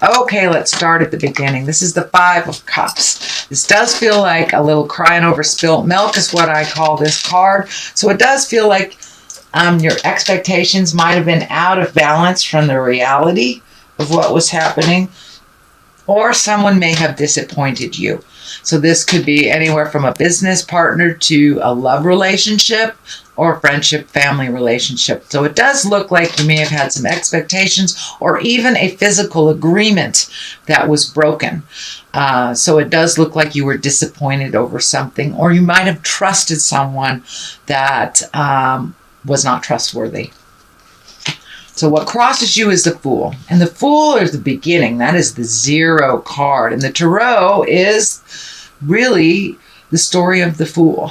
Okay, let's start at the beginning. This is the Five of Cups. This does feel like a little crying over spilt milk is what I call this card. So it does feel like your expectations might have been out of balance from the reality of what was happening, or someone may have disappointed you. So this could be anywhere from a business partner to a love relationship or friendship, family relationship. So it does look like you may have had some expectations or even a physical agreement that was broken. So it does look like you were disappointed over something, or you might have trusted someone that was not trustworthy. So what crosses you is the Fool. And the Fool is the beginning. That is the 0 card. And the Tarot is really the story of the Fool.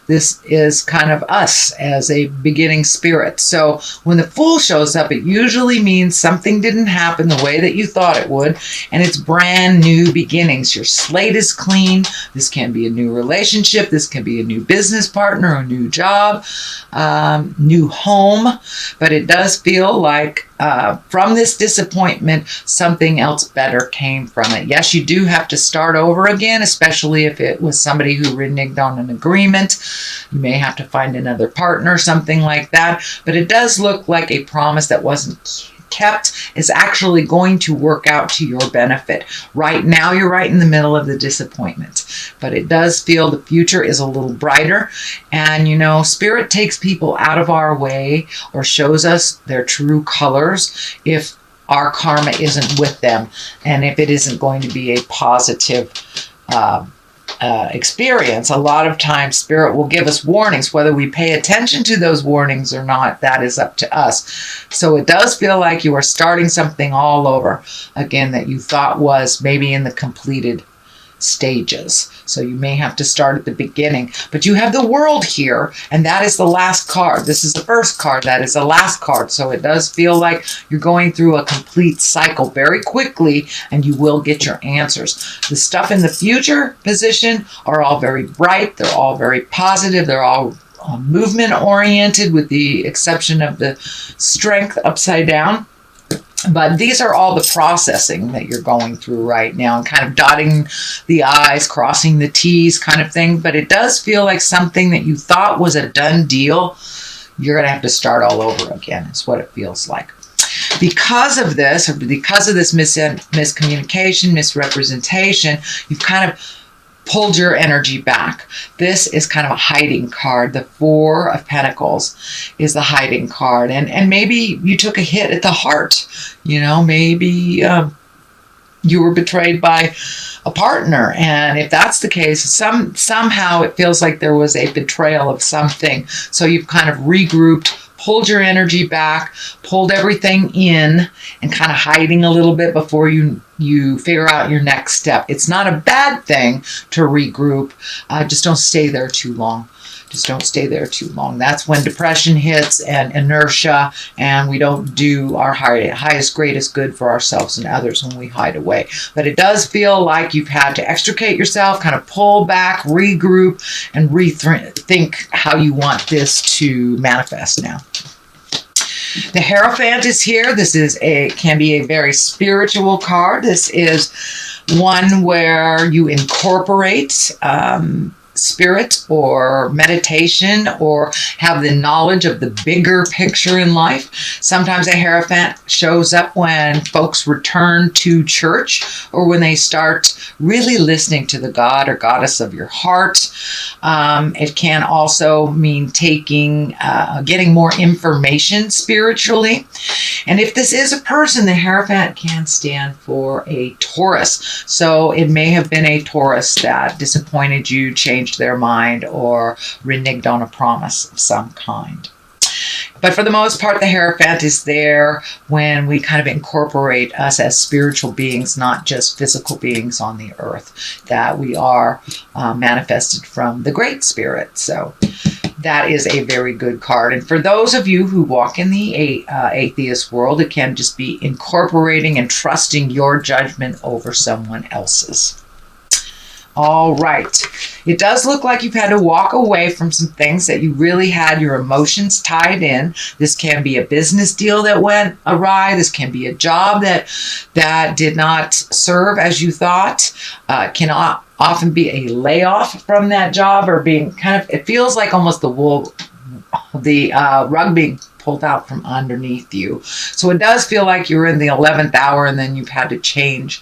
This is kind of us as a beginning spirit. So when the Fool shows up, it usually means something didn't happen the way that you thought it would, and it's brand new beginnings. Your slate is clean. This can be a new relationship. This can be a new business partner, a new job, new home. But it does feel like from this disappointment, something else better came from it. Yes, you do have to start over again, especially if it was somebody who reneged on an agreement. You may have to find another partner, something like that. But it does look like a promise that wasn't kept is actually going to work out to your benefit. Right now, you're right in the middle of the disappointment. But it does feel the future is a little brighter. And, you know, Spirit takes people out of our way or shows us their true colors if our karma isn't with them and if it isn't going to be a positive experience. A lot of times Spirit will give us warnings. Whether we pay attention to those warnings or not, that is up to us. So it does feel like you are starting something all over again that you thought was maybe in the completed stages. So you may have to start at the beginning. But you have the World here, and that is the last card. This is the first card. That is the last card. So it does feel like you're going through a complete cycle very quickly, and you will get your answers. The stuff in the future position are all very bright. They're all very positive. They're all movement oriented, with the exception of the Strength upside down. But these are all the processing that you're going through right now and kind of dotting the I's, crossing the T's kind of thing. But it does feel like something that you thought was a done deal, you're going to have to start all over again. Is what it feels like. Because of this, or because of this miscommunication, misrepresentation, you've kind of pulled your energy back. This is kind of a hiding card. The Four of Pentacles is the hiding card. And maybe you took a hit at the heart. You know, maybe you were betrayed by a partner. And if that's the case, somehow it feels like there was a betrayal of something. So you've kind of regrouped, pulled your energy back, pulled everything in, and kind of hiding a little bit before you figure out your next step. It's not a bad thing to regroup. Just don't stay there too long. Just don't stay there too long. That's when depression hits and inertia, and we don't do our highest, greatest good for ourselves and others when we hide away. But it does feel like you've had to extricate yourself, kind of pull back, regroup, and rethink how you want this to manifest now. The Hierophant is here. This can be a very spiritual card. This is one where you incorporate spirit or meditation or have the knowledge of the bigger picture in life. Sometimes a Hierophant shows up when folks return to church or when they start really listening to the God or Goddess of your heart. It can also mean getting more information spiritually. And if this is a person, the Hierophant can stand for a Taurus. So it may have been a Taurus that disappointed you, changed their mind, or reneged on a promise of some kind. But for the most part, the Hierophant is there when we kind of incorporate us as spiritual beings, not just physical beings on the earth, that we are manifested from the Great Spirit. So that is a very good card. And for those of you who walk in the atheist world, it can just be incorporating and trusting your judgment over someone else's. All right. It does look like you've had to walk away from some things that you really had your emotions tied in. This can be a business deal that went awry. This can be a job that did not serve as you thought. Can often be a layoff from that job, or being kind of, it feels like almost the rug being pulled out from underneath you. So it does feel like you're in the 11th hour and then you've had to change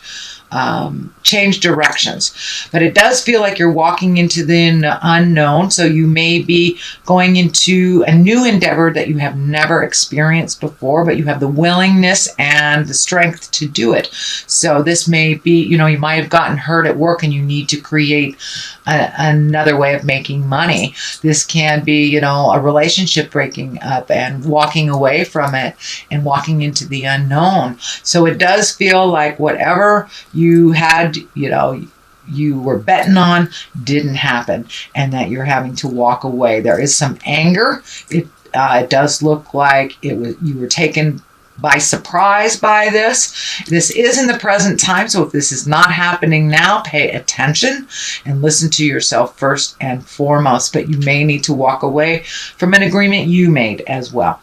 directions. But it does feel like you're walking into the unknown. So you may be going into a new endeavor that you have never experienced before, but you have the willingness and the strength to do it. So this may be, you might have gotten hurt at work and you need to create another way of making money. This can be, a relationship breaking up and walking away from it and walking into the unknown. So it does feel like whatever you had, you were betting on didn't happen, and that you're having to walk away. There is some anger. It does look like you were taken by surprise by this. This is in the present time, so if this is not happening now, pay attention and listen to yourself first and foremost. But you may need to walk away from an agreement you made as well.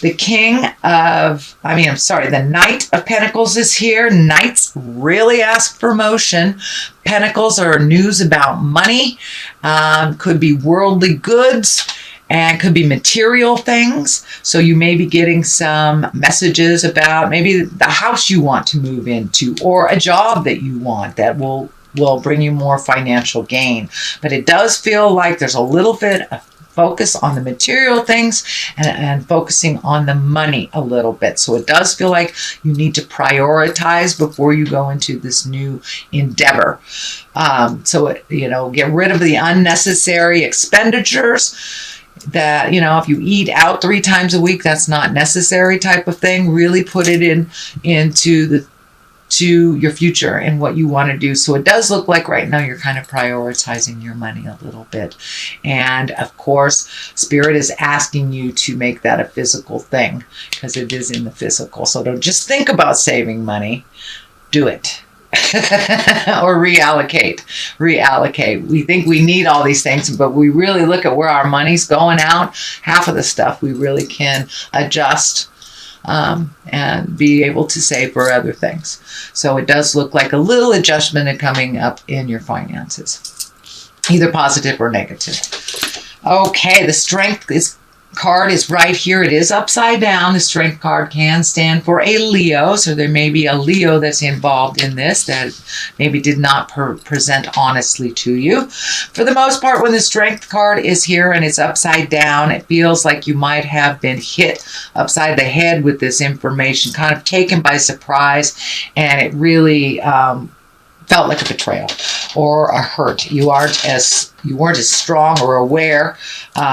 The Knight of Pentacles is here. Knights really ask for motion. Pentacles are news about money, could be worldly goods, and could be material things. So you may be getting some messages about maybe the house you want to move into, or a job that you want that will bring you more financial gain. But it does feel like there's a little bit of focus on the material things and focusing on the money a little bit. So it does feel like you need to prioritize before you go into this new endeavor. Get rid of the unnecessary expenditures that, if you eat out 3 times a week, that's not necessary type of thing. Really put it into your future and what you want to do. So it does look like right now you're kind of prioritizing your money a little bit. And of course, Spirit is asking you to make that a physical thing, because it is in the physical. So don't just think about saving money, do it. Or reallocate. We think we need all these things, but we really look at where our money's going out. Half of the stuff we really can adjust and be able to save for other things. So it does look like a little adjustment is coming up in your finances, either positive or negative. Okay, the Strength card is right here. It is upside down. The Strength card can stand for a Leo, so there may be a Leo that's involved in this that maybe did not present honestly to you. For the most part, when the Strength card is here and it's upside down, it feels like you might have been hit upside the head with this information, kind of taken by surprise, and it really felt like a betrayal or a hurt. You weren't as strong or aware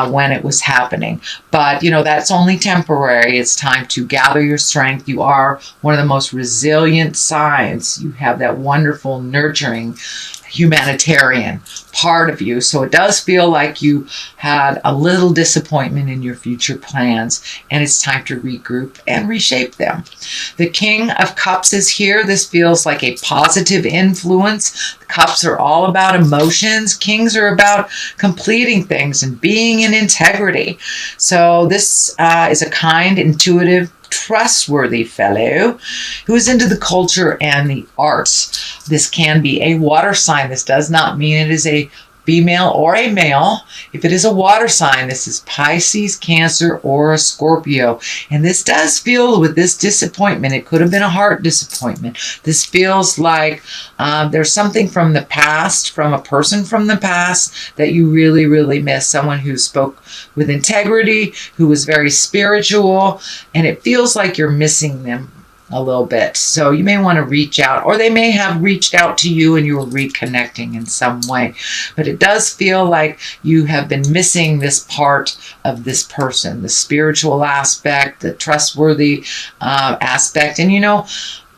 when it was happening. But, that's only temporary. It's time to gather your strength. You are one of the most resilient signs. You have that wonderful, nurturing, humanitarian part of you. So it does feel like you had a little disappointment in your future plans, and it's time to regroup and reshape them. The King of Cups is here. This feels like a positive influence. The Cups are all about emotions. Kings are about completing things and being in integrity. So this is a kind, intuitive, trustworthy fellow who is into the culture and the arts. This can be a water sign. This does not mean it is a female or a male. If it is a water sign, this is Pisces, Cancer, or a Scorpio. And this does feel, with this disappointment, it could have been a heart disappointment. This feels like there's something from the past, from a person from the past that you really, really miss. Someone who spoke with integrity, who was very spiritual, and it feels like you're missing them a little bit. So you may want to reach out, or they may have reached out to you and you were reconnecting in some way. But it does feel like you have been missing this part of this person, the spiritual aspect, the trustworthy aspect. And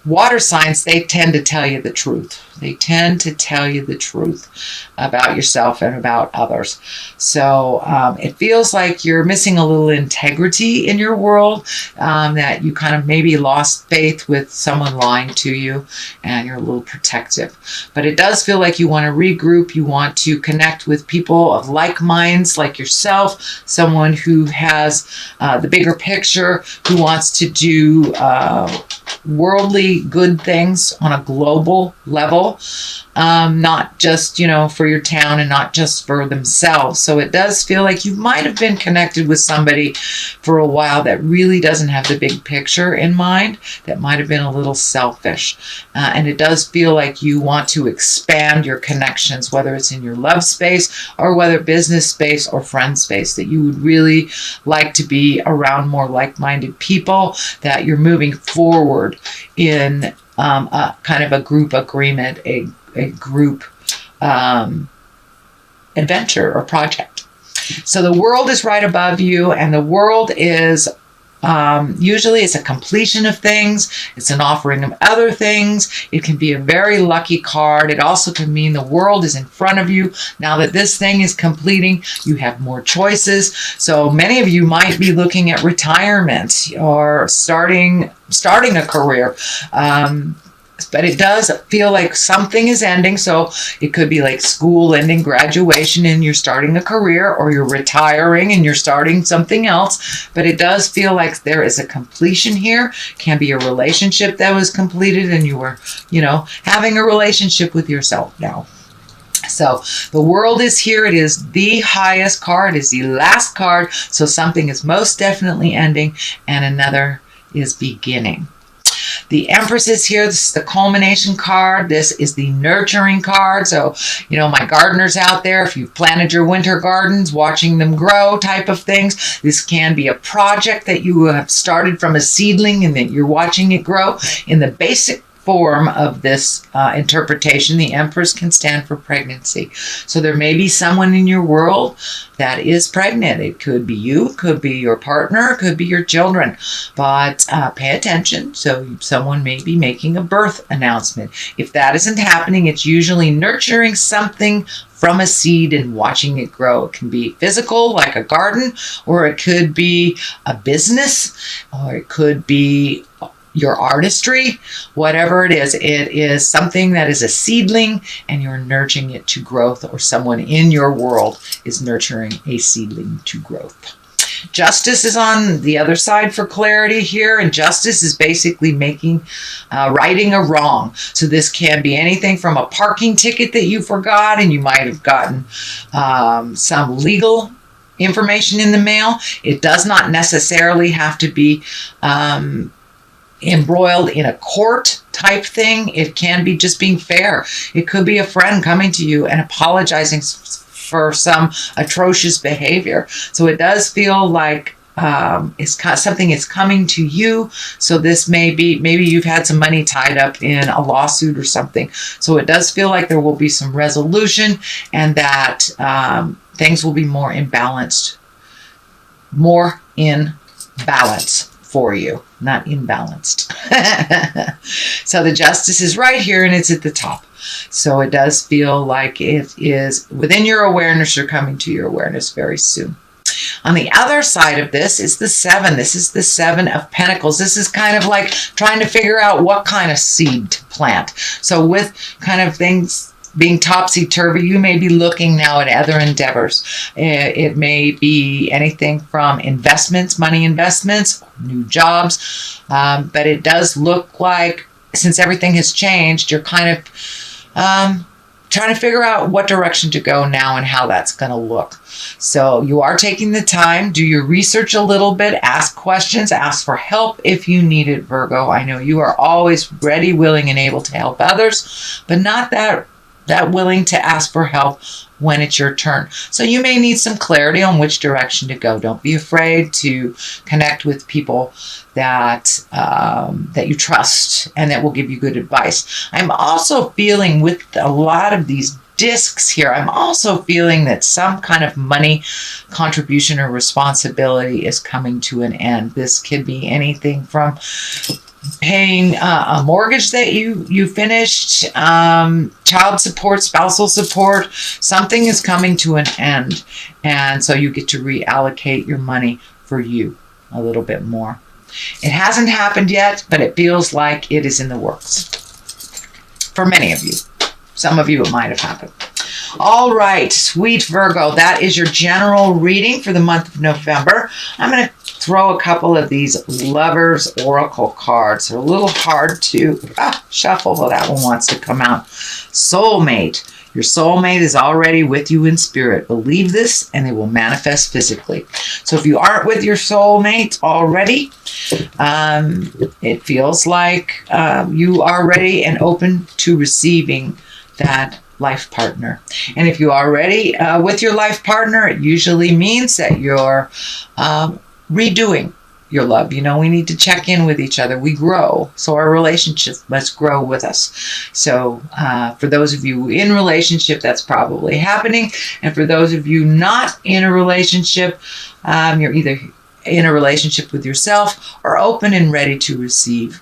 water signs, they tend to tell you the truth. They tend to tell you the truth about yourself and about others. So it feels like you're missing a little integrity in your world, that you kind of maybe lost faith with someone lying to you, and you're a little protective. But it does feel like you want to regroup. You want to connect with people of like minds like yourself, someone who has the bigger picture, who wants to do worldly good things on a global level, not just, for your town and not just for themselves. So it does feel like you might have been connected with somebody for a while that really doesn't have the big picture in mind, that might have been a little selfish. And it does feel like you want to expand your connections, whether it's in your love space or whether business space or friend space, that you would really like to be around more like-minded people, that you're moving forward in a kind of a group agreement, a group adventure or project. So the world is right above you, and the world is usually it's a completion of things. It's an offering of other things. It can be a very lucky card. It also can mean the world is in front of you. Now that this thing is completing, you have more choices. So many of you might be looking at retirement or starting a career. But it does feel like something is ending. So it could be like school ending, graduation, and you're starting a career, or you're retiring and you're starting something else. But it does feel like there is a completion here. Can be a relationship that was completed and you were, having a relationship with yourself now. So the world is here. It is the highest card. It is the last card. So something is most definitely ending and another is beginning. The Empress is here. This is the culmination card. This is the nurturing card. So, my gardeners out there, if you've planted your winter gardens, watching them grow type of things, this can be a project that you have started from a seedling and that you're watching it grow. In the basic form of this interpretation, the Empress can stand for pregnancy. So there may be someone in your world that is pregnant. It could be you, it could be your partner, it could be your children. But pay attention. So someone may be making a birth announcement. If that isn't happening, it's usually nurturing something from a seed and watching it grow. It can be physical, like a garden, or it could be a business, or it could be your artistry, whatever it is something that is a seedling and you're nurturing it to growth, or someone in your world is nurturing a seedling to growth. Justice is on the other side for clarity here, and justice is basically righting a wrong. So this can be anything from a parking ticket that you forgot and you might have gotten some legal information in the mail. It does not necessarily have to be embroiled in a court type thing. It can be just being fair. It could be a friend coming to you and apologizing for some atrocious behavior. So it does feel like something is coming to you. So this maybe you've had some money tied up in a lawsuit or something. So it does feel like there will be some resolution, and that things will be more in balance for you, not imbalanced. So the Justice is right here and it's at the top. So it does feel like it is within your awareness. You're coming to your awareness very soon. On the other side of this is the 7. This is the 7 of Pentacles. This is kind of like trying to figure out what kind of seed to plant. So with kind of things being topsy-turvy, you may be looking now at other endeavors. It may be anything from investments, money investments, new jobs, but it does look like, since everything has changed, you're kind of trying to figure out what direction to go now and how that's going to look. So you are taking the time, do your research a little bit, ask questions, ask for help if you need it, Virgo. I know you are always ready, willing, and able to help others, but not that willing to ask for help when it's your turn. So you may need some clarity on which direction to go. Don't be afraid to connect with people that you trust and that will give you good advice. I'm also feeling with a lot of these discs here, I'm also feeling that some kind of money contribution or responsibility is coming to an end. This could be anything from paying a mortgage that you finished, child support, spousal support. Something is coming to an end, and so you get to reallocate your money for you a little bit more. It hasn't happened yet, but it feels like it is in the works for many of you. Some of you it might have happened. All right, sweet Virgo, that is your general reading for the month of November. I'm going to throw a couple of these Lovers Oracle cards. They're a little hard to shuffle, but that one wants to come out. Soulmate. Your soulmate is already with you in spirit. Believe this, and it will manifest physically. So if you aren't with your soulmate already, it feels like you are ready and open to receiving that life partner. And if you are already with your life partner, it usually means that you're redoing your love. You know, we need to check in with each other. We grow, so our relationship must grow with us. So for those of you in relationship, that's probably happening. And for those of you not in a relationship, you're either in a relationship with yourself or open and ready to receive